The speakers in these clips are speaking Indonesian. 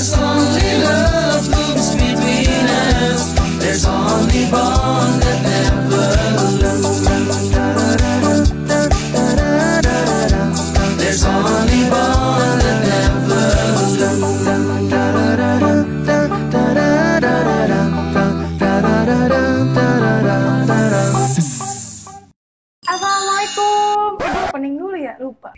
'cause only love blooms between us. There's only bond that never lose. There's only bond that never Assalamualaikum. Opening dulu ya, lupa.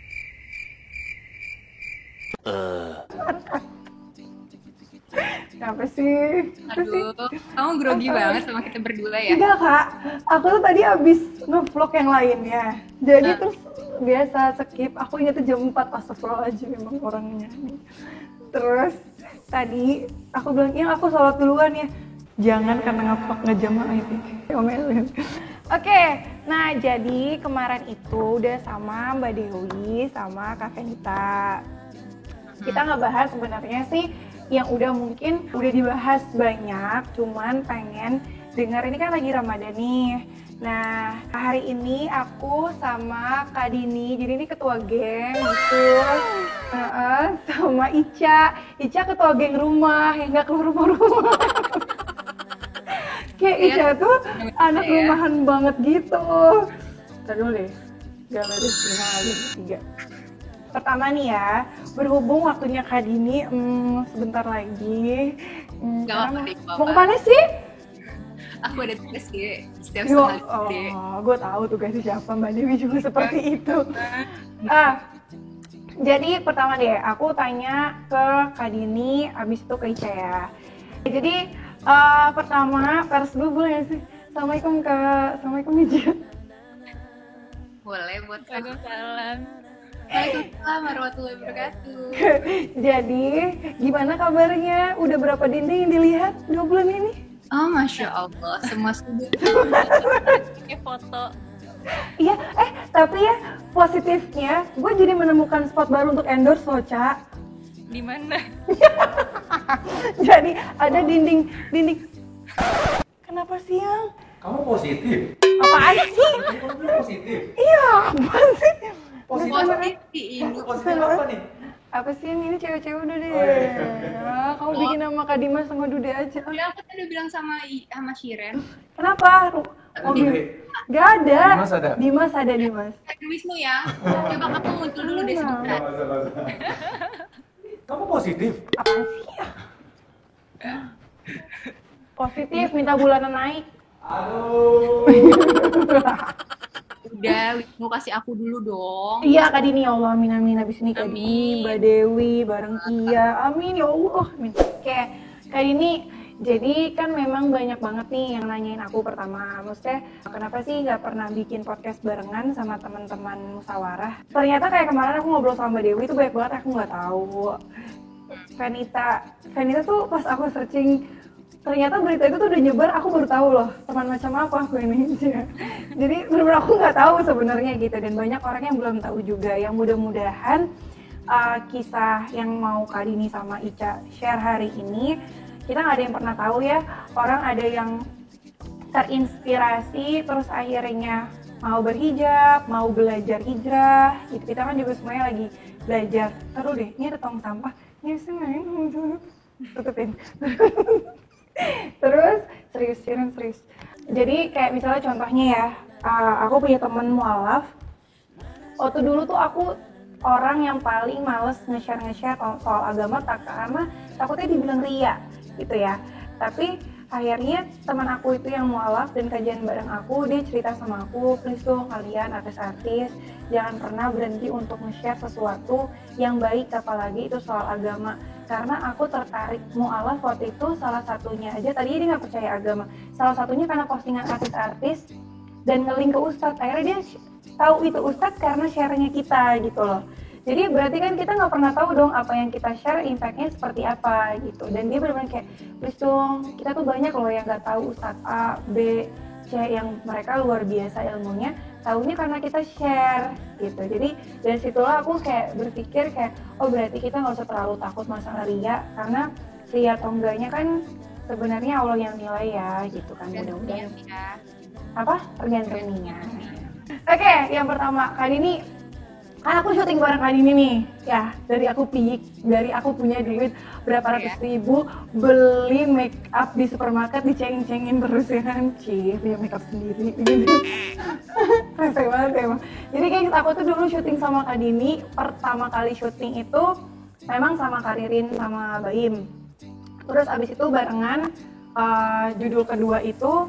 Kenapa sih? Aduh, kamu grogi banget sama kita berdua ya? Enggak kak, aku tuh tadi abis nge-vlog yang lainnya. Jadi terus biasa skip, aku ingetnya jam 4, astagfirullahaladzim memang orangnya. Terus tadi aku bilang, iya aku sholat duluan ya. Jangan karena nge-vlog ngejam itu. Omelin. Oke, nah jadi kemarin itu udah sama Mbak Dewi sama Kak Fenita. Kita ngebahas sebenarnya sih yang udah mungkin udah dibahas banyak, cuman pengen dengar, ini kan lagi Ramadan nih. Nah, hari ini aku sama Kak Dini, jadi ini ketua geng gitu. Sama Ica ketua geng rumah yang nggak keluar rumah-rumah. Kayak Ica tuh anak rumahan banget gitu. Ntar dulu deh, galeri 5, 3. Pertama nih ya, berhubung waktunya Kak Dini sebentar lagi. Mau kemana sih? Aku ada tugas sih setiap sekali. Gue tahu tugasnya siapa, Mbak Dewi juga seperti itu. Jadi pertama deh, aku tanya ke Kak Dini, abis itu ke Ica ya. Jadi pertama, pers dulu boleh sih? Assalamualaikum Kak, Assalamualaikum Ica. Boleh buat salam. Waalaikumsalam warahmatullahi wabarakatuh. Jadi, gimana kabarnya? Udah berapa dinding yang dilihat 2 bulan ini? Oh, Masya Allah, semua sudut. Foto. Iya, tapi ya positifnya, gue jadi menemukan spot baru untuk endorse loh, Ca. Di mana? Jadi, ada dinding. Kenapa siang? Kamu positif? Apaan sih? Kamu positif? Iya, apaan sih? Positif ini. Positif apa nih? Apa sih ini cewek-cewek udah deh. Oh, iya. Kamu bikin nama Kak Dimas sama Dude aja. Ya, aku tadi bilang sama Shiren. Kenapa? Gak ada. Dimas ada. Dimas. Wisnu ya. Coba kamu muncul dulu deh sebentar. Kamu positif? Apaan sih ya? Positif, minta bulanan naik. Aduh. Udah, Wisnu kasih aku dulu dong. Iya Kak Dini, ya Allah, amin. Abis ini Kak Dini, Mbak Dewi, bareng Kia, amin ya Allah, amin. Oke, Kak Dini, jadi kan memang banyak banget nih yang nanyain aku pertama, maksudnya kenapa sih nggak pernah bikin podcast barengan sama teman-teman musyawarah? Ternyata kayak kemarin aku ngobrol sama Mbak Dewi itu banyak banget aku nggak tahu. Fenita tuh pas aku searching, ternyata berita itu tuh udah nyebar, aku baru tahu loh teman macam apa aku ini. Jadi benar-benar aku nggak tahu sebenarnya gitu, dan banyak orang yang belum tahu juga. Yang mudah-mudahan kisah yang mau Kak Dini sama Ica share hari ini, kita nggak ada yang pernah tahu ya, orang ada yang terinspirasi terus akhirnya mau berhijab, mau belajar hijrah gitu. Kita kan juga semuanya lagi belajar. Taruh deh, ini ada tong sampah, ini sih tutupin. Terus serius. Jadi kayak misalnya contohnya ya, aku punya temen mualaf. Waktu dulu tuh aku orang yang paling males nge-share soal agama, karena takutnya dibilang ria gitu ya. Tapi akhirnya teman aku itu yang mualaf dan kajian bareng aku, dia cerita sama aku, please tuh kalian artis-artis jangan pernah berhenti untuk nge-share sesuatu yang baik, apalagi itu soal agama. Karena aku tertarik mualaf waktu itu, salah satunya aja, tadinya dia nggak percaya agama, salah satunya karena postingan artis-artis dan nge-link ke Ustadz. Akhirnya dia tahu itu Ustadz karena share-nya kita gitu loh. Jadi berarti kan kita nggak pernah tahu dong apa yang kita share impact-nya seperti apa gitu. Dan dia benar-benar kayak, please dong, kita tuh banyak loh yang nggak tahu Ustadz A, B, C yang mereka luar biasa ilmunya, tahunya karena kita share gitu. Jadi dari situlah aku kayak berpikir kayak, oh berarti kita nggak usah terlalu takut masalah ria, karena ria atau enggaknya kan sebenarnya Allah yang nilai ya gitu kan. Mudah-mudahan tergantung niat. Oke, yang pertama kali ini kan aku syuting bareng kali ini nih ya, dari aku punya duit berapa ratus ribu beli make up di supermarket, diceng-cengin terus ya kan, punya make up sendiri gitu. Rese banget emang. Jadi kayak aku tuh dulu syuting sama Kak Dini, pertama kali syuting itu memang sama Kak Ririn sama Baim, terus abis itu barengan judul kedua itu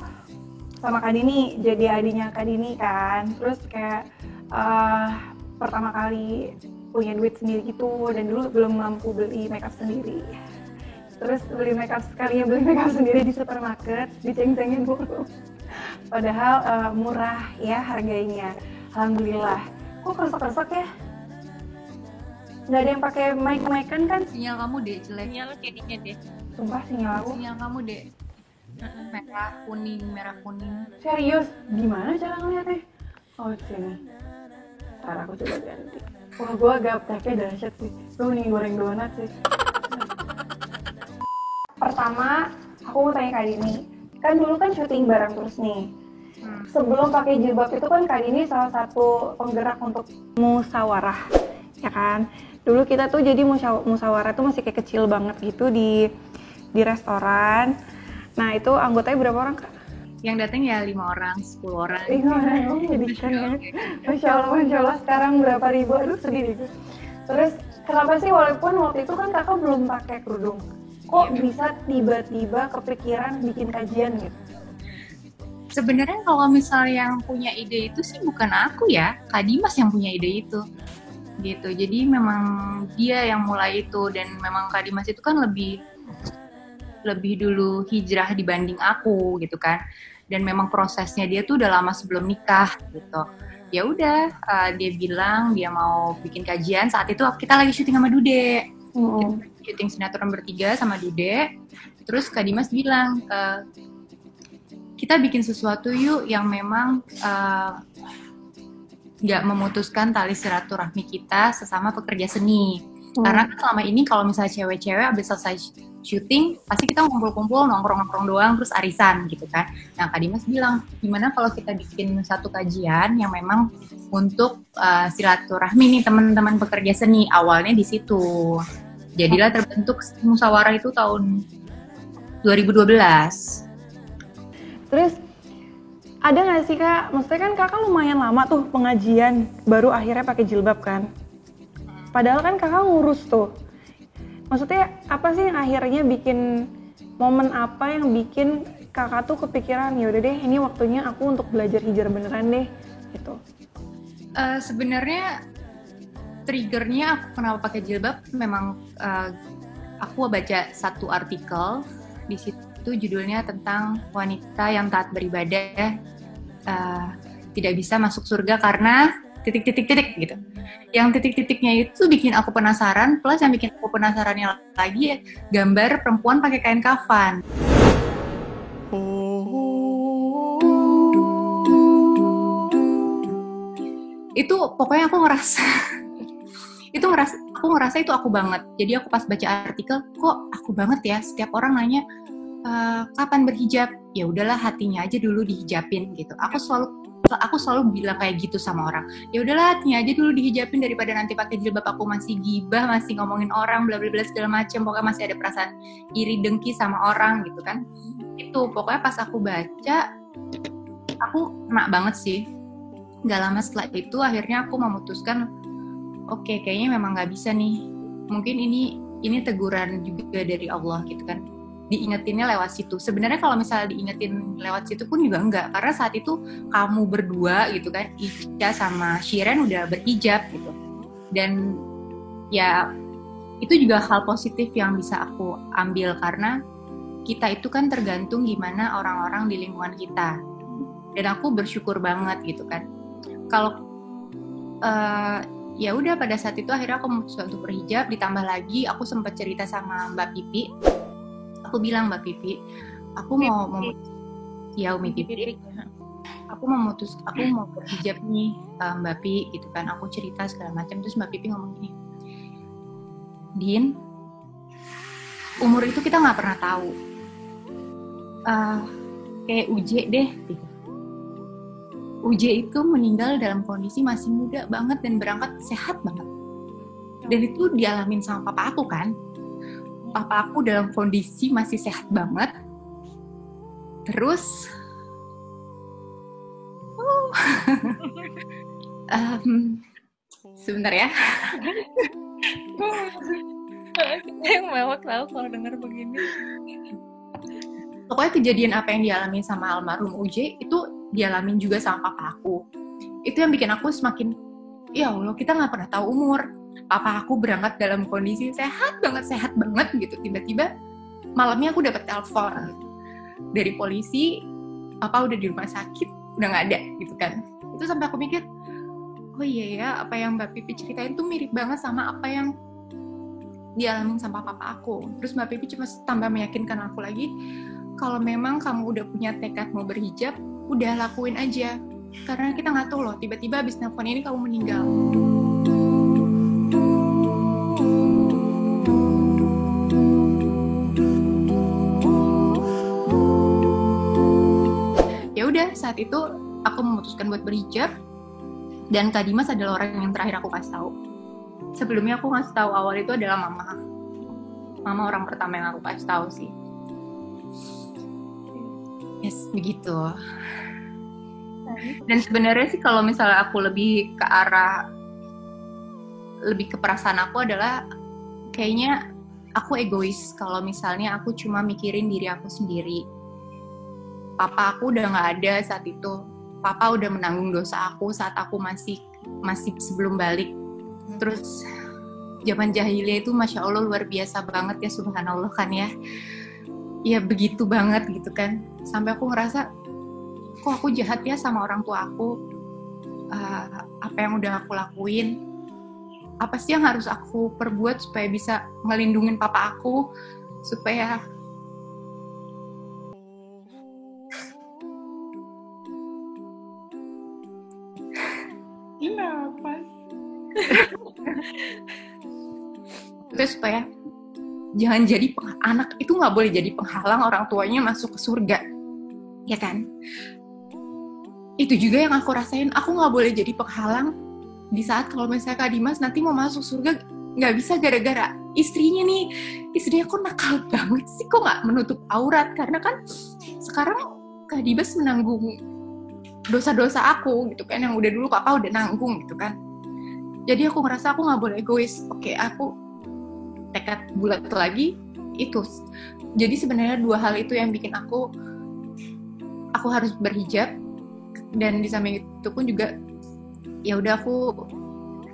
sama Kak Dini, jadi adiknya Kak Dini kan, terus kayak pertama kali punya duit sendiri gitu, dan dulu belum mampu beli makeup sendiri, terus beli makeup sendiri di supermarket, diceng-cengin mulu, padahal murah ya harganya, alhamdulillah. Kok keresek-keresek ya? Nggak ada yang pakai mic-mic kan? Sinyal kamu deh jelek. Sinyal jadinya deh. Sumpah sinyal aku. Sinyal kamu deh. Merah kuning. Serius? Gimana cara ngeliatnya? Oh sini. Ntar aku coba ganti. Wah gue gapteknya dahsyat sih. Gue mending goreng donat sih. Pertama, aku mau tanya Kak Dini. Kan dulu kan syuting bareng terus nih. Sebelum pakai jilbab itu kan Kak Dini salah satu penggerak untuk musyawarah, ya kan? Dulu kita tuh jadi musyawarah tuh masih kayak kecil banget gitu di restoran. Nah itu anggotanya berapa orang Kak? Yang datang ya 5 orang, 10 orang. 5 orang, oh menyedihkan ya. Masya Allah, sekarang berapa ribu, aduh sedih deh. Terus kenapa sih walaupun waktu itu kan kakak belum pakai kerudung, kok bisa tiba-tiba kepikiran bikin kajian gitu? Sebenarnya kalau misalnya yang punya ide itu sih bukan aku ya, Kak Dimas yang punya ide itu. Gitu. Jadi memang dia yang mulai itu, dan memang Kak Dimas itu kan lebih dulu hijrah dibanding aku gitu kan. Dan memang prosesnya dia tuh udah lama sebelum nikah gitu. Ya udah, dia bilang dia mau bikin kajian. Saat itu kita lagi syuting sama Dude. Syuting sinetron bertiga sama Dude. Terus Kak Dimas bilang, kita bikin sesuatu yuk yang memang nggak memutuskan tali silaturahmi kita sesama pekerja seni. Karena kan selama ini kalau misalnya cewek-cewek abis selesai syuting, pasti kita ngumpul-kumpul, nongkrong-nongkrong doang, terus arisan gitu kan. Nah Kak Dimas bilang, gimana kalau kita bikin satu kajian yang memang untuk silaturahmi nih teman-teman pekerja seni. Awalnya di situ. Jadilah terbentuk musyawarah itu tahun 2012. Terus ada nggak sih Kak, maksudnya kan kakak lumayan lama tuh pengajian, baru akhirnya pakai jilbab kan? Padahal kan kakak ngurus tuh. Maksudnya apa sih yang akhirnya bikin, momen apa yang bikin kakak tuh kepikiran, yaudah deh ini waktunya aku untuk belajar hijrah beneran deh gitu? Sebenarnya triggernya aku kenapa pakai jilbab memang aku baca satu artikel di situ judulnya tentang wanita yang taat beribadah tidak bisa masuk surga karena titik-titik gitu. Yang titik-titiknya itu bikin aku penasaran, plus yang bikin aku penasarannya lagi ya, gambar perempuan pakai kain kafan. Itu pokoknya aku ngerasa itu aku banget. Jadi aku pas baca artikel, kok aku banget ya. Setiap orang nanya kapan berhijab, ya udahlah hatinya aja dulu dihijabin gitu. Aku selalu bilang kayak gitu sama orang. Ya udahlah hatinya aja dulu dihijabin daripada nanti pakai jilbab aku masih gibah, masih ngomongin orang, bla bla bla segala macam. Pokoknya masih ada perasaan iri dengki sama orang gitu kan. Itu pokoknya pas aku baca, aku kena banget sih. Gak lama setelah itu akhirnya aku memutuskan, oke, kayaknya memang nggak bisa nih. Mungkin ini teguran juga dari Allah gitu kan. Diingetinnya lewat situ. Sebenarnya kalau misalnya diingetin lewat situ pun juga enggak, karena saat itu kamu berdua gitu kan, Ica sama Shiren udah berhijab gitu. Dan ya itu juga hal positif yang bisa aku ambil, karena kita itu kan tergantung gimana orang-orang di lingkungan kita. Dan aku bersyukur banget gitu kan. Kalau ya udah pada saat itu akhirnya aku memutuskan untuk berhijab, ditambah lagi aku sempat cerita sama Mbak Pipi. Aku bilang, Mbak Pipi, aku mau ya Umi Pipi, aku mau berhijab nih Mbak Pipi gitu kan. Aku cerita segala macam, terus Mbak Pipi ngomong gini, Din, umur itu kita nggak pernah tahu, kayak uje deh gitu. UJ itu meninggal dalam kondisi masih muda banget dan berangkat sehat banget. Dan itu dialamin sama papa aku kan. Papa aku dalam kondisi masih sehat banget. Terus sebentar ya. Yang mewah tahu kalau denger begini. Pokoknya kejadian apa yang dialami sama almarhum UJ itu dialamin juga sama papa aku. Itu yang bikin aku semakin, ya Allah, kita nggak pernah tahu umur. Papa aku berangkat dalam kondisi sehat banget gitu. Tiba-tiba malamnya aku dapat telepon dari polisi, papa udah di rumah sakit, udah nggak ada gitu kan. Itu sampai aku mikir, oh iya ya, apa yang Mbak Pipi ceritain tuh mirip banget sama apa yang dialamin sama papa aku. Terus Mbak Pipi cuma tambah meyakinkan aku lagi, kalau memang kamu udah punya tekad mau berhijab, udah lakuin aja. Karena kita nggak tahu loh, tiba-tiba abis nelfon ini kamu meninggal. Ya udah, saat itu aku memutuskan buat berhijab, dan Kak Dimas adalah orang yang terakhir aku kasih tahu. Sebelumnya aku ngasih tahu awal itu adalah mama. Mama orang pertama yang aku kasih tahu sih. Yes, begitu. Dan sebenarnya sih kalau misalnya aku lebih ke arah, lebih ke perasaan aku adalah kayaknya aku egois kalau misalnya aku cuma mikirin diri aku sendiri. Papa aku udah nggak ada saat itu. Papa udah menanggung dosa aku saat aku masih sebelum balik. Terus zaman jahiliyah itu Masya Allah luar biasa banget ya, subhanallah kan ya. Ya begitu banget gitu kan. Sampai aku ngerasa, kok aku jahat ya sama orang tua aku. Apa yang udah aku lakuin, apa sih yang harus aku perbuat supaya bisa ngelindungin papa aku, supaya terus supaya jangan jadi anak itu nggak boleh jadi penghalang orang tuanya masuk ke surga, ya kan? Itu juga yang aku rasain, aku nggak boleh jadi penghalang di saat kalau misalnya Kak Dimas nanti mau masuk surga, nggak bisa gara-gara istrinya kok nakal banget sih, kok nggak menutup aurat, karena kan sekarang Kak Dimas menanggung dosa-dosa aku gitu kan, yang udah dulu papa udah nanggung gitu kan. Jadi aku ngerasa aku nggak boleh egois. Oke, aku tekad bulat lagi itu. Jadi sebenarnya dua hal itu yang bikin aku harus berhijab, dan di samping itu pun juga ya udah aku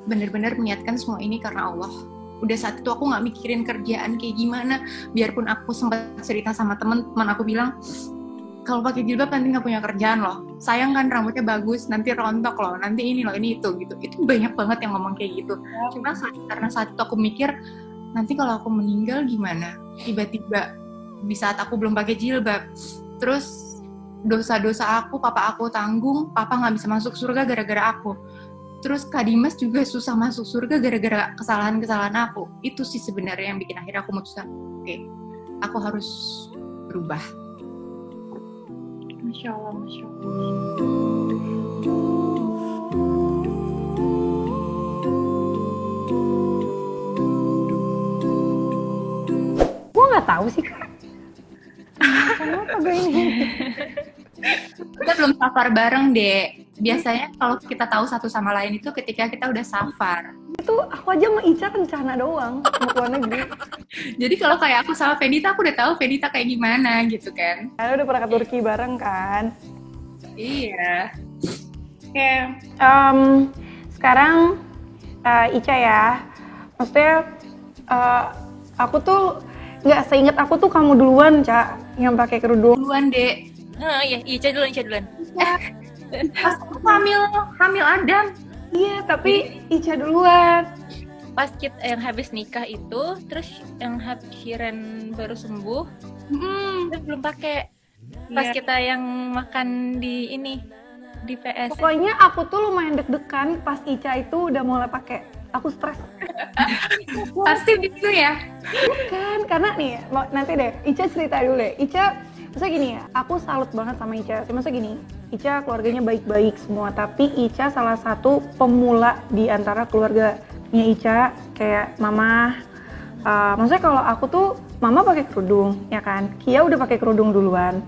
benar-benar meniatkan semua ini karena Allah. Udah saat itu aku nggak mikirin kerjaan kayak gimana. Biarpun aku sempat cerita sama teman aku bilang, kalau pakai jilbab nanti nggak punya kerjaan loh. Sayang kan rambutnya bagus, nanti rontok loh, nanti ini loh, ini itu gitu. Itu banyak banget yang ngomong kayak gitu. Cuma karena saat itu aku mikir, nanti kalau aku meninggal gimana? Tiba-tiba di saat aku belum pakai jilbab, terus dosa-dosa aku, papa aku tanggung, papa nggak bisa masuk surga gara-gara aku. Terus Kak Dimas juga susah masuk surga gara-gara kesalahan-kesalahan aku. Itu sih sebenarnya yang bikin akhirnya aku memutuskan, oke, aku harus berubah. Masya Allah, Masya Allah. Gue nggak tahu sih Kak. Kenapa gue ini? Kita belum safar bareng, Dek. Biasanya kalau kita tahu satu sama lain itu ketika kita udah safar. Itu aku aja sama Ica rencana doang mau ke luar negeri. Jadi kalau kayak aku sama Fedita, aku udah tahu Fedita kayak gimana gitu kan. Karena udah pernah ke Turki bareng kan. Iya. Oke, sekarang Ica ya. Maksudnya aku tuh nggak seinget aku tuh kamu duluan, Ca, yang pakai kerudung. Duluan, Dek. Iya, Ica duluan. Pas aku hamil Adam. Iya, tapi Ica duluan. Pas kita yang habis nikah itu, terus yang Shiren baru sembuh, terus belum pakai. Pas Iya. kita yang makan di di PS. Pokoknya aku tuh lumayan deg-degan pas Ica itu udah mulai pakai. Aku stres. Pasti gitu ya. Kan, karena nih, nanti deh, Ica cerita dulu deh. Ica, maksudnya gini ya, aku salut banget sama Ica. Maksudnya gini, Ica keluarganya baik-baik semua, tapi Ica salah satu pemula di antara keluarganya Ica, kayak mama. Maksudnya kalau aku tuh mama pakai kerudung, ya kan? Kia udah pakai kerudung duluan.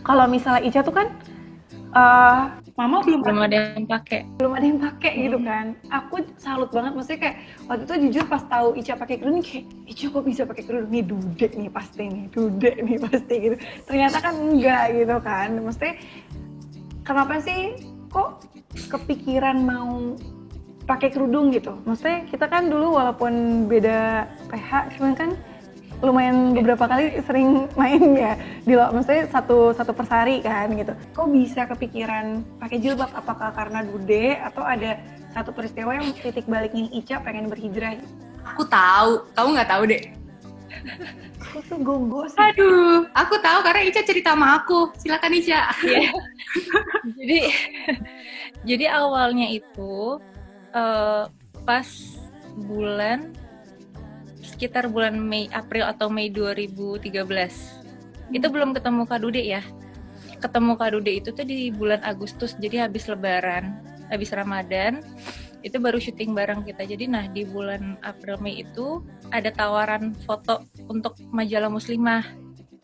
Kalau misalnya Ica tuh kan mama belum ada yang pakai. gitu kan. Aku salut banget, maksudnya kayak waktu itu jujur pas tahu Ica pakai kerudung kayak Ica kok bisa pakai kerudung nih, dudek nih pasti gitu. Ternyata kan enggak gitu kan. Maksudnya kenapa sih kok kepikiran mau pakai kerudung gitu? Maksudnya kita kan dulu walaupun beda PH, cuman kan lumayan beberapa kali sering main ya maksudnya satu persari kan gitu. Kok bisa kepikiran pakai jilbab? Apakah karena Dude atau ada satu peristiwa yang titik baliknya Ica pengen berhijrah? Aku tahu, kamu nggak tahu deh. Aku tuh gogos. Aduh, aku tahu karena Ica cerita sama aku. Silakan Ica. Iya. jadi awalnya itu pas sekitar bulan April atau Mei 2013. Itu belum ketemu Kak Dude ya. Ketemu Kak Dude itu tuh di bulan Agustus, jadi habis Lebaran, habis Ramadan. Itu baru syuting bareng kita. Jadi di bulan April Mei itu ada tawaran foto untuk majalah Muslimah.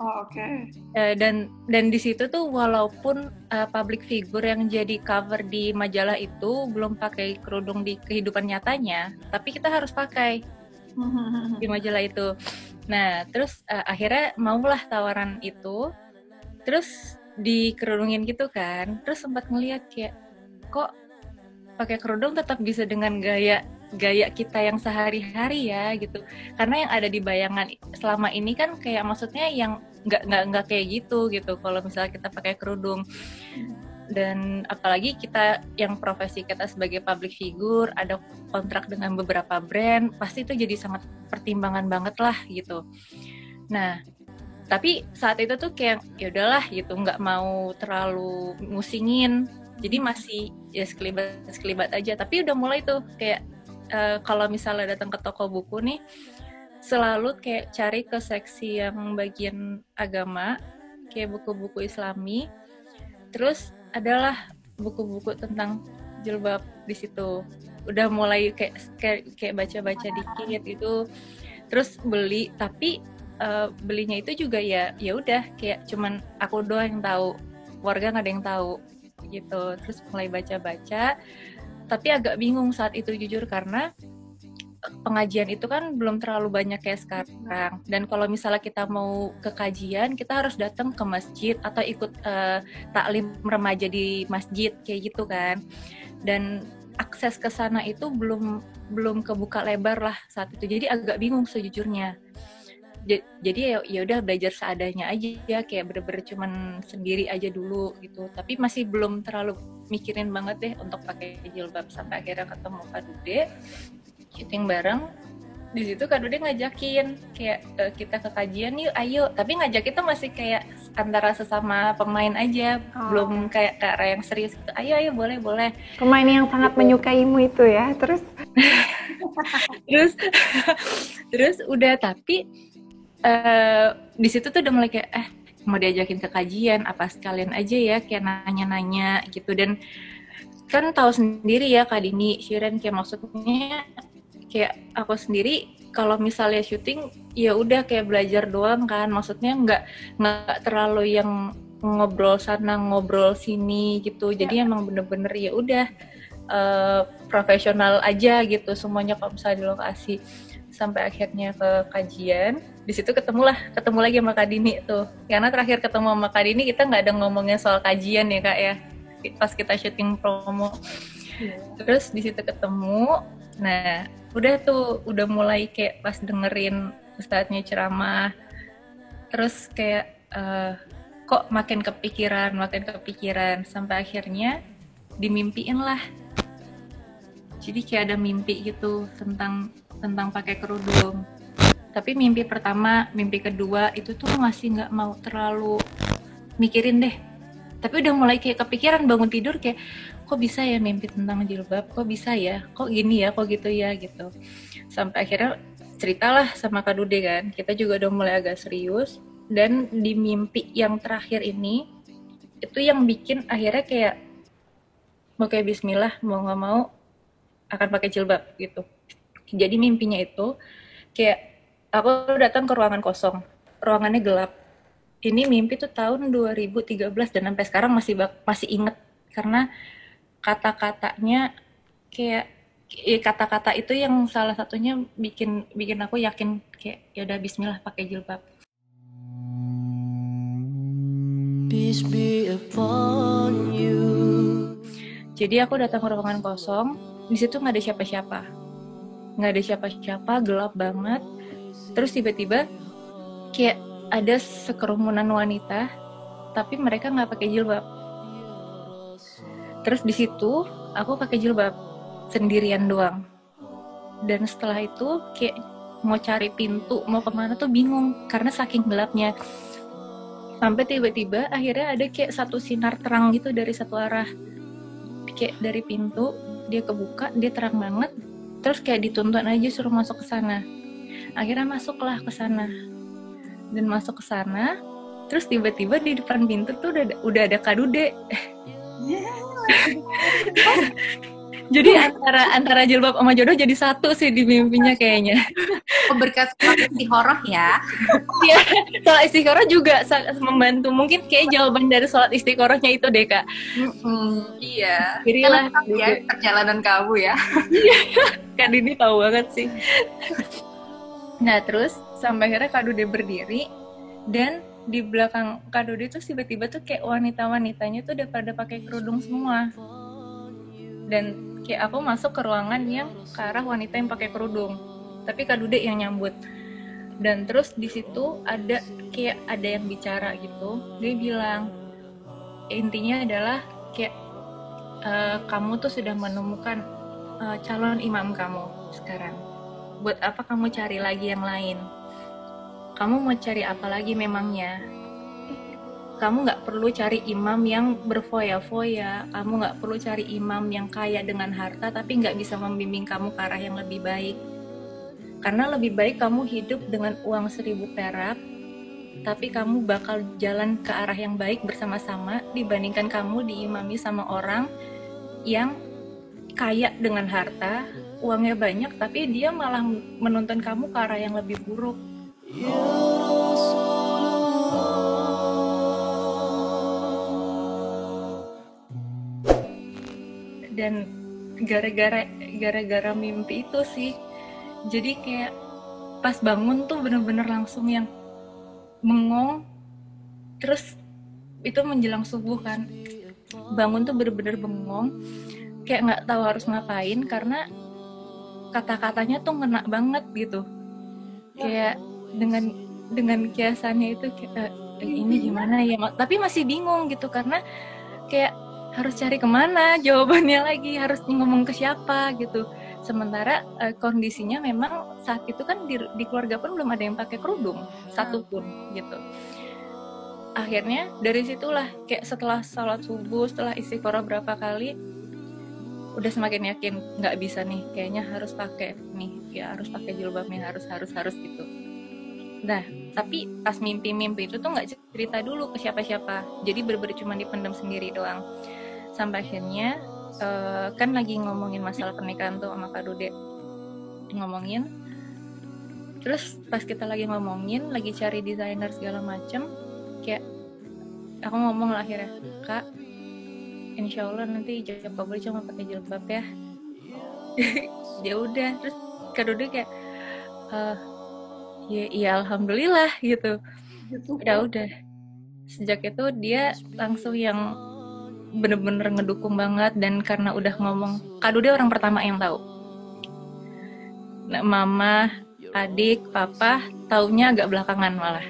Oh, oke. Dan di situ tuh walaupun public figure yang jadi cover di majalah itu belum pakai kerudung di kehidupan nyatanya, tapi kita harus pakai di majalah itu. Nah, terus akhirnya maulah tawaran itu. Terus dikerudungin gitu kan. Terus sempat ngeliat kayak kok pakai kerudung tetap bisa dengan gaya kita yang sehari-hari ya gitu. Karena yang ada di bayangan selama ini kan kayak maksudnya yang nggak kayak gitu. Kalau misalnya kita pakai kerudung. Dan apalagi kita yang profesi kita sebagai public figure, ada kontrak dengan beberapa brand, pasti itu jadi sangat pertimbangan banget lah gitu. Nah, tapi saat itu tuh kayak ya udahlah gitu, nggak mau terlalu musingin, jadi masih ya sekelibat aja. Tapi udah mulai tuh kayak kalau misalnya datang ke toko buku nih, selalu kayak cari ke seksi yang bagian agama, kayak buku-buku Islami, terus adalah buku-buku tentang jilbab di situ. Udah mulai kayak baca-baca dikit itu, terus beli. Tapi belinya itu juga ya udah kayak cuman aku doang yang tahu, warga nggak ada yang tahu gitu. Terus mulai baca-baca, tapi agak bingung saat itu jujur karena pengajian itu kan belum terlalu banyak kayak sekarang. Dan kalau misalnya kita mau ke kajian, kita harus datang ke masjid atau ikut taklim remaja di masjid kayak gitu kan. Dan akses ke sana itu belum kebuka lebar lah saat itu. Jadi agak bingung sejujurnya. Jadi ya udah belajar seadanya aja, kayak bener-bener cuman sendiri aja dulu gitu. Tapi masih belum terlalu mikirin banget deh untuk pakai jilbab, sampai akhirnya ketemu Kak Dude, syuting bareng. Di situ Kak Dude ngajakin kayak kita ke kajian yuk, ayo. Tapi ngajak itu masih kayak antara sesama pemain aja, belum kayak Kak Ra yang serius gitu. Ayo boleh. Pemain yang sangat menyukaimu itu ya. terus udah. Tapi di situ tuh udah mulai kayak mau diajakin ke kajian apa sekalian aja ya, kayak nanya-nanya gitu. Dan kan tahu sendiri ya Kak Dini, Shiren, kayak maksudnya kayak aku sendiri kalau misalnya syuting ya udah kayak belajar doang kan, maksudnya nggak terlalu yang ngobrol sana ngobrol sini gitu. Jadi emang bener-bener ya udah profesional aja gitu semuanya kalau misalnya di lokasi. Sampai akhirnya ke kajian, di situ ketemu lagi sama Kak Dini tuh. Karena terakhir ketemu sama Kak Dini kita nggak ada ngomongin soal kajian ya Kak ya, pas kita syuting promo. Terus di situ ketemu. Nah, udah mulai kayak pas dengerin ustadznya ceramah, terus kayak kok makin kepikiran, sampai akhirnya dimimpiin lah. Jadi kayak ada mimpi gitu tentang pakai kerudung. Tapi mimpi pertama, mimpi kedua itu tuh masih nggak mau terlalu mikirin deh. Tapi udah mulai kayak kepikiran bangun tidur kayak kok bisa ya mimpi tentang jilbab, kok bisa ya, kok gini ya, kok gitu ya gitu. Sampai akhirnya ceritalah sama Kak Dude kan, kita juga udah mulai agak serius. Dan di mimpi yang terakhir ini, itu itu yang bikin akhirnya kayak oke Bismillah mau nggak mau akan pakai jilbab gitu. Jadi mimpinya itu kayak aku datang ke ruangan kosong, ruangannya gelap. Ini mimpi tuh tahun 2013 dan sampai sekarang masih inget karena kata-katanya kayak kata-kata itu yang salah satunya bikin aku yakin kayak ya udah Bismillah pakai jilbab. Peace be upon you. Jadi aku datang ke ruangan kosong, di situ nggak ada siapa-siapa, gelap banget. Terus tiba-tiba kayak ada sekerumunan wanita, tapi mereka nggak pakai jilbab. Terus di situ aku pakai jilbab sendirian doang. Dan setelah itu kayak mau cari pintu, mau kemana tuh bingung karena saking gelapnya. Sampai tiba-tiba akhirnya ada kayak satu sinar terang gitu dari satu arah. Kayak dari pintu, dia kebuka, dia terang banget. Terus kayak dituntun aja suruh masuk ke sana. Akhirnya masuklah ke sana. Dan masuk ke sana, terus tiba-tiba di depan pintu tuh udah ada kadude. Jadi antara jilbab sama jodoh jadi satu sih di mimpinya kayaknya. Berkat istiqoroh ya. Iya, sholat istiqoroh juga membantu. Mungkin kayak jawaban dari sholat istiqorohnya itu deh Kak. Iya. Jadilah ya perjalanan kamu ya. Kak Dini tahu banget sih. Nah terus sampai akhirnya Kak Dude berdiri dan di belakang Kak Dude tuh tiba-tiba tuh kayak wanita-wanitanya tuh udah pada pakai kerudung semua. Dan kayak aku masuk ke ruangan yang ke arah wanita yang pakai kerudung, tapi Kak Dude yang nyambut. Dan terus di situ ada yang bicara gitu. Dia bilang intinya adalah kayak kamu tuh sudah menemukan calon imam kamu sekarang. Buat apa kamu cari lagi yang lain? Kamu mau cari apa lagi memangnya? Kamu nggak perlu cari imam yang berfoya-foya, kamu nggak perlu cari imam yang kaya dengan harta tapi nggak bisa membimbing kamu ke arah yang lebih baik. Karena lebih baik kamu hidup dengan uang 1.000 perak, tapi kamu bakal jalan ke arah yang baik bersama-sama dibandingkan kamu diimami sama orang yang kaya dengan harta, uangnya banyak tapi dia malah menuntun kamu ke arah yang lebih buruk. Dan gara-gara mimpi itu sih, jadi kayak pas bangun tuh bener-bener langsung yang bengong. Terus itu menjelang subuh kan, bangun tuh bener-bener bengong, kayak nggak tahu harus ngapain karena kata-katanya tuh ngena banget gitu. Kayak dengan kiasannya itu kayak ini gimana ya, tapi masih bingung gitu karena kayak harus cari kemana jawabannya lagi, harus ngomong ke siapa gitu. Sementara kondisinya memang saat itu kan di keluarga pun belum ada yang pakai kerudung satu pun gitu. Akhirnya dari situlah kayak setelah sholat subuh, setelah istiqoroh berapa kali, udah semakin yakin nggak bisa nih, kayaknya harus pakai nih, ya harus pakai jilbabnya, harus gitu. Nah tapi pas mimpi itu tuh nggak cerita dulu ke siapa-siapa, jadi bener-bener cuma dipendam sendiri doang. Sampai akhirnya kan lagi ngomongin masalah pernikahan tuh sama Kak Dude, ngomongin. Terus pas kita lagi ngomongin, lagi cari desainer segala macem, kayak aku ngomong lah akhirnya, Kak, insya Allah nanti ijab kabul cuma pakai jilbab ya. Ya udah, terus Kak Dude kayak ya alhamdulillah gitu. Ya udah, sejak itu dia langsung yang bener-bener ngedukung banget. Dan karena udah ngomong, Kak Dude orang pertama yang tahu. Nah, mama, adik, papa taunya agak belakangan malah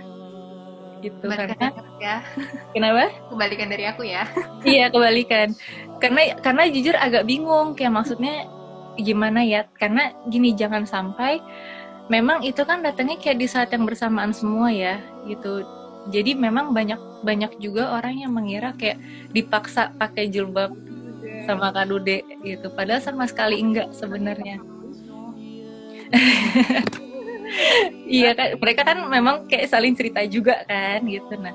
gitu. Karena ya. Kenapa? Kebalikan dari aku ya. Iya, kebalikan. Karena jujur agak bingung, kayak maksudnya gimana ya? Karena gini, jangan sampai memang itu kan datangnya kayak di saat yang bersamaan semua ya gitu. Jadi memang banyak juga orang yang mengira kayak dipaksa pakai jilbab sama Kak Dude gitu. Padahal sama sekali enggak sebenarnya. Iya kan, mereka kan memang kayak saling cerita juga kan gitu. Nah,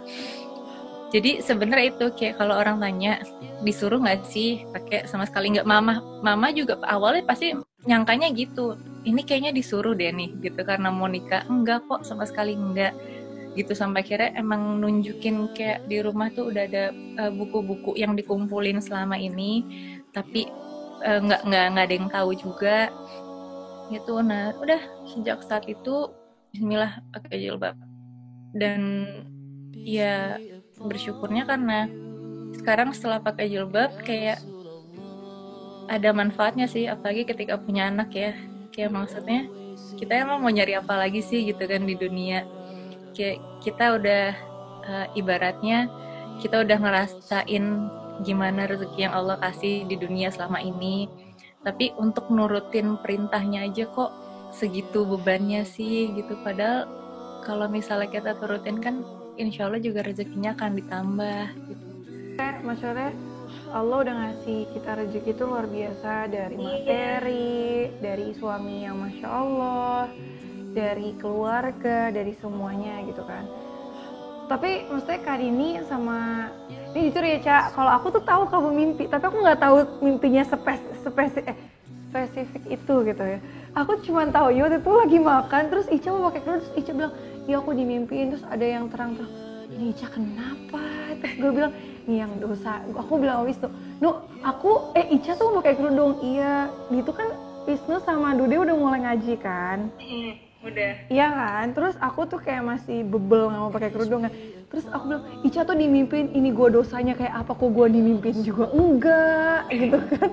Jadi sebenarnya itu kayak kalau orang tanya disuruh nggak sih pakai, sama sekali nggak. Mama juga awalnya pasti nyangkanya gitu, ini kayaknya disuruh deh nih gitu karena mau nikah. Enggak kok, sama sekali enggak gitu. Sampai akhirnya emang nunjukin kayak di rumah tuh udah ada buku-buku yang dikumpulin selama ini, tapi nggak ada yang tahu juga gitu. Nah udah sejak saat itu Bismillah pakai jilbab. Dan ya bersyukurnya karena sekarang setelah pakai jilbab kayak ada manfaatnya sih, apalagi ketika punya anak ya. Kayak maksudnya kita emang mau nyari apa lagi sih gitu kan di dunia. Kayak kita udah ibaratnya kita udah ngerasain gimana rezeki yang Allah kasih di dunia selama ini, tapi untuk nurutin perintahnya aja kok segitu bebannya sih gitu. Padahal kalau misalnya kita turutin kan insya Allah juga rezekinya akan ditambah gitu. Maksudnya Allah udah ngasih kita rezeki itu luar biasa, dari materi, dari suami yang Masya Allah, dari keluarga, dari semuanya gitu kan. Tapi maksudnya Kak Dini sama, ini jujur ya Cak, kalau aku tuh tahu kamu mimpi, tapi aku nggak tahu mimpinya spesifik itu gitu ya. Aku cuma tahu waktu itu lagi makan, terus Ica mau pakai kerudung, terus Ica bilang, iya aku dimimpiin, terus ada yang terang-terang, ini Ica kenapa? Terus gue bilang, ini yang dosa. Aku bilang sama Wisnu, Ica tuh mau pakai kerudung. Iya, gitu kan Wisnu sama Dude udah mulai ngaji kan? Udah. Iya kan? Terus aku tuh kayak masih bebel nggak mau pakai kerudung kan? Terus aku bilang, Ica tuh dimimpiin, ini gue dosanya kayak apa kok gue dimimpiin juga? Enggak, gitu kan?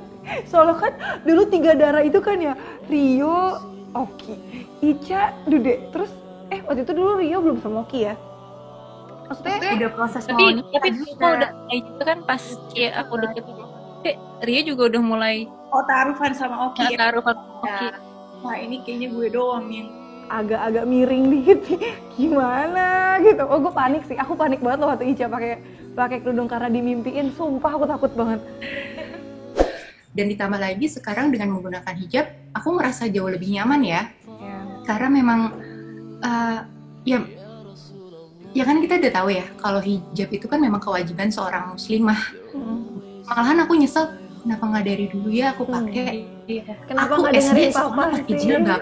Soalnya kan dulu 3 darah itu kan ya, Rio, Oki, Ica, Dude. Terus waktu itu dulu Rio belum sama Oki ya? Maksudnya Udah proses mau tapi nikah aku juga. udah kayak gitu kan pas kayak aku deket Ria juga udah mulai taruhan sama Oki ya? taruhan Oki. Wah ini kayaknya gue doang yang agak miring dikit gimana gitu. Oh gue panik sih, aku panik banget loh waktu Ica pakai kerudung karena dimimpiin, sumpah aku takut banget. Dan ditambah lagi sekarang dengan menggunakan hijab, aku merasa jauh lebih nyaman ya. Ya. Karena memang ya kan kita udah tahu ya kalau hijab itu kan memang kewajiban seorang muslimah. Malahan aku nyesel kenapa nggak dari dulu ya aku pakai. Kenapa aku nggak SD dengerin sekolah papa pakai sih? jilbab.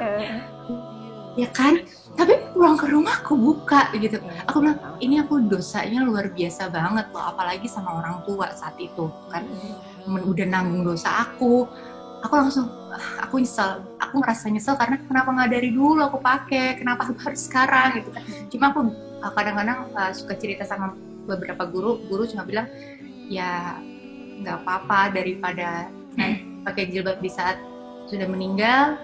Ya kan? Tapi pulang ke rumah aku buka gitu. Aku bilang ini aku dosanya luar biasa banget loh, apalagi sama orang tua saat itu kan. Udah nanggung dosa aku langsung aku nyesel, aku ngerasa nyesel karena kenapa nggak dari dulu aku pakai, kenapa harus sekarang gitu kan. Cuma aku kadang-kadang suka cerita sama beberapa guru cuma bilang ya nggak apa-apa daripada pakai jilbab di saat sudah meninggal.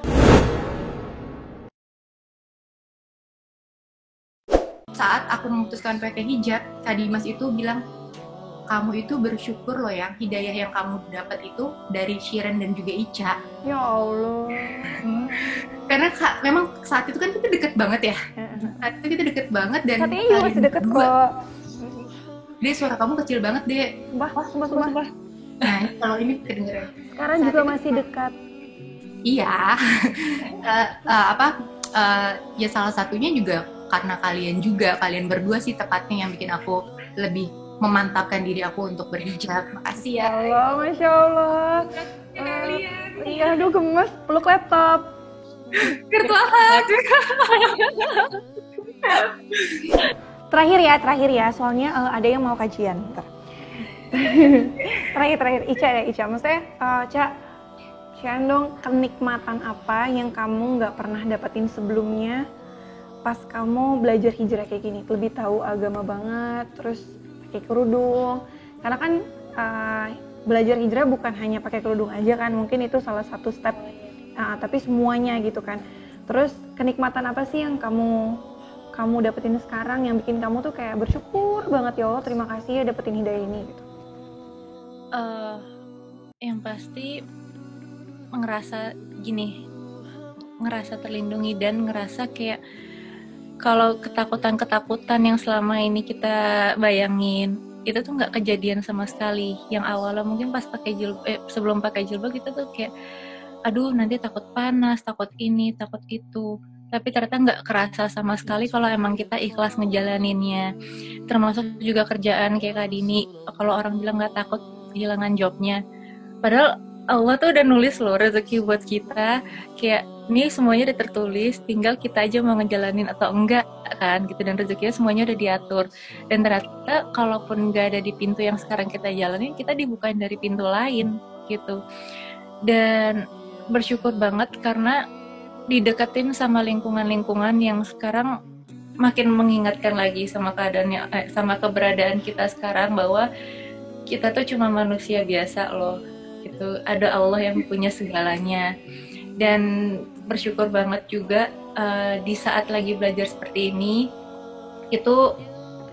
Saat aku memutuskan pakai hijab, Kak Dimas itu bilang, kamu itu bersyukur loh yang hidayah yang kamu dapat itu dari Shiren dan juga Ica. Ya Allah. Karena memang saat itu kan kita deket banget ya. Saat itu kita deket banget dan Katanya juga masih deket kok. Dia suara kamu kecil banget deh. Sumpah. Nah kalau ini kedengeran. Sekarang juga masih dekat. Iya. Ya salah satunya juga karena kalian berdua sih tepatnya yang bikin aku lebih memantapkan diri aku untuk berhijab. Makasih ya. Allah, Masya Allah. Iya, aduh gemes, peluk laptop. Terakhir ya, soalnya ada yang mau kajian. Terakhir, Ica. Maksudnya, Ca, share dong kenikmatan apa yang kamu nggak pernah dapetin sebelumnya pas kamu belajar hijrah kayak gini, lebih tahu agama banget, terus pakai kerudung. Karena kan belajar hijrah bukan hanya pakai kerudung aja kan, mungkin itu salah satu step, tapi semuanya gitu kan. Terus kenikmatan apa sih yang kamu dapetin sekarang yang bikin kamu tuh kayak bersyukur banget, ya Allah terima kasih ya dapetin hidayah ini gitu. Yang pasti ngerasa terlindungi dan ngerasa kayak kalau ketakutan yang selama ini kita bayangin itu tuh nggak kejadian sama sekali. Yang awalnya mungkin pas sebelum pakai jilbab kita tuh kayak aduh nanti takut panas, takut ini, takut itu. tapi ternyata nggak kerasa sama sekali kalau emang kita ikhlas ngejalaninnya. Termasuk juga kerjaan kayak Kak Dini, kalau orang bilang nggak takut kehilangan jobnya, padahal Allah tuh udah nulis loh rezeki buat kita, kayak ini semuanya udah tertulis, tinggal kita aja mau ngejalanin atau enggak kan gitu, dan rezekinya semuanya udah diatur. Dan ternyata kalaupun nggak ada di pintu yang sekarang kita jalanin, kita dibukain dari pintu lain gitu. Dan bersyukur banget karena dideketin sama lingkungan-lingkungan yang sekarang makin mengingatkan lagi sama keadaannya, sama keberadaan kita sekarang, bahwa kita tuh cuma manusia biasa loh gitu, ada Allah yang punya segalanya. Dan bersyukur banget juga di saat lagi belajar seperti ini, itu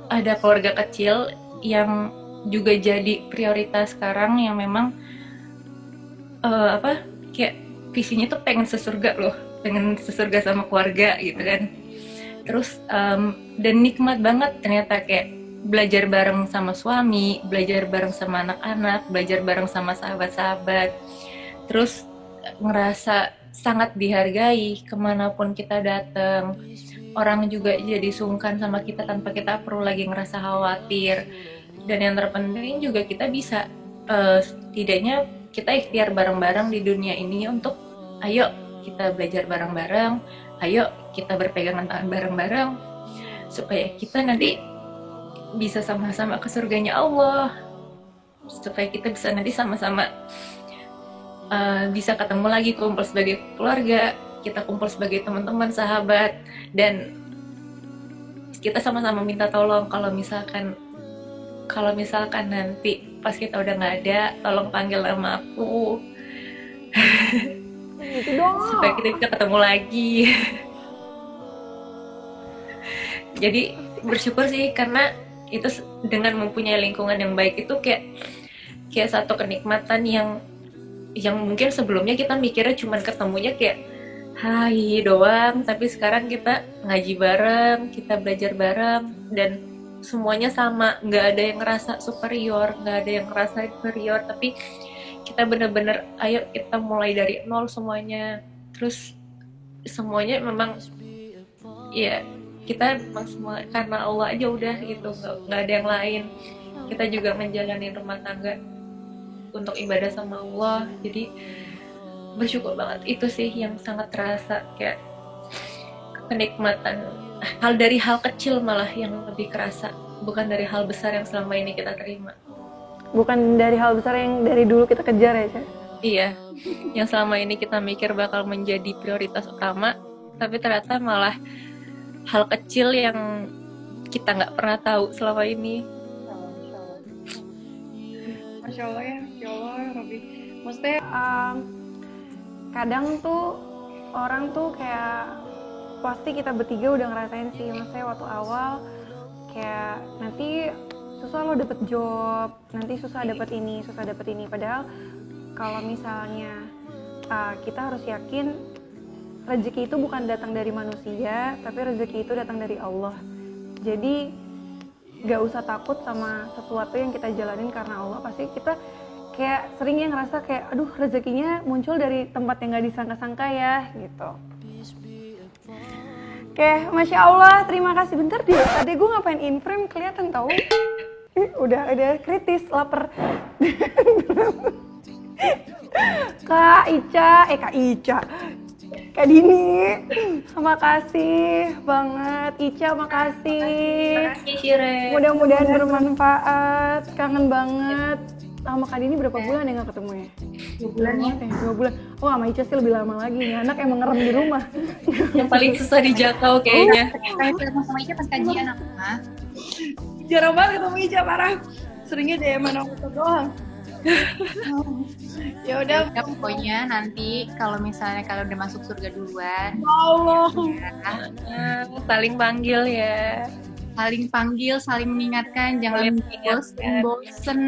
ada keluarga kecil yang juga jadi prioritas sekarang, yang memang kayak visinya tuh pengen sesurga loh, pengen sesurga sama keluarga gitu kan. Terus dan nikmat banget ternyata, kayak belajar bareng sama suami, belajar bareng sama anak-anak, belajar bareng sama sahabat-sahabat, terus ngerasa sangat dihargai kemanapun kita datang. Orang juga jadi sungkan sama kita tanpa kita perlu lagi ngerasa khawatir. Dan yang terpenting juga kita bisa setidaknya kita ikhtiar bareng-bareng di dunia ini untuk ayo kita belajar bareng-bareng, ayo kita berpegangan tangan bareng-bareng, supaya kita nanti bisa sama-sama ke surganya Allah, supaya kita bisa nanti sama-sama bisa ketemu lagi, kumpul sebagai keluarga, kita kumpul sebagai teman-teman, sahabat, dan kita sama-sama minta tolong kalau misalkan nanti pas kita udah nggak ada, tolong panggil nama aku. Gitu dong. Supaya kita bisa ketemu lagi. Jadi bersyukur sih, karena itu dengan mempunyai lingkungan yang baik itu kayak satu kenikmatan yang mungkin sebelumnya kita mikirnya cuman ketemunya kayak hai doang, tapi sekarang kita ngaji bareng, kita belajar bareng, dan semuanya sama, nggak ada yang ngerasa superior, nggak ada yang ngerasa inferior, tapi kita bener-bener ayo kita mulai dari nol semuanya. Terus semuanya memang ya kita memang semua karena Allah aja udah gitu, nggak ada yang lain. Kita juga menjalani rumah tangga untuk ibadah sama Allah, jadi bersyukur banget. Itu sih yang sangat terasa, kayak kenikmatan dari hal kecil malah yang lebih kerasa, bukan dari hal besar yang selama ini kita terima. Bukan dari hal besar yang dari dulu kita kejar ya, Cak? Iya, yang selama ini kita mikir bakal menjadi prioritas utama, tapi ternyata malah hal kecil yang kita nggak pernah tahu selama ini. Masya Allah ya, ya Allah ya Rabbi. Maksudnya Kadang tuh orang tuh kayak pasti kita bertiga udah ngerasain sih, maksudnya waktu awal kayak nanti susah lo dapet job, nanti susah dapet ini, padahal kalau misalnya kita harus yakin rezeki itu bukan datang dari manusia, tapi rezeki itu datang dari Allah. Jadi gak usah takut sama sesuatu yang kita jalanin karena Allah. Pasti kita kayak seringnya ngerasa kayak aduh rezekinya muncul dari tempat yang gak disangka-sangka ya gitu. Oke, Masya Allah, terima kasih. Bentar deh, tadi gue ngapain in frame kelihatan tau. Udah kritis, lapar. Kak Ica, Kak Dini, makasih banget. Ica, makasih. Mudah-mudahan bermanfaat. Kangen banget. Sama Kak Dini berapa bulan ya nggak ketemu ya? 2 bulan ya? 2 bulan. Oh, sama Ica sih lebih lama lagi. Nih anak emang ngerem di rumah. Yang paling susah dijangkau kayaknya. Kayak ketemu sama Ica pas kajian aku, mah. jarang banget ketemu Ica, parah. Seringnya DM-an aku doang. Ya udah. Ya, pokoknya nanti kalau misalnya kalau udah masuk surga duluan, Allah. Saling panggil ya. saling panggil, saling mengingatkan, jangan bosen,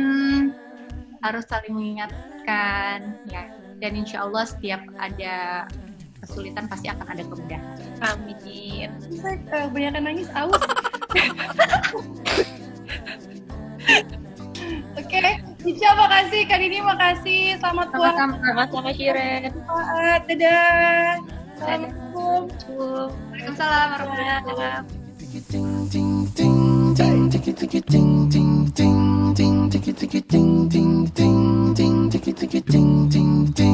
harus saling mengingatkan ya. Dan insya Allah setiap ada kesulitan pasti akan ada kemudahan. Amin. Kebanyakan nangis, aus. Oke, Ica makasih, Kak Dini makasih, selamat puasa. Sama-sama Shiren. Dadah. Assalamualaikum. Waalaikumsalam warahmatullahi wabarakatuh. Ding ding ding ding ding ding ding ding ding ding ding ding ding ding ding ding ding ding ding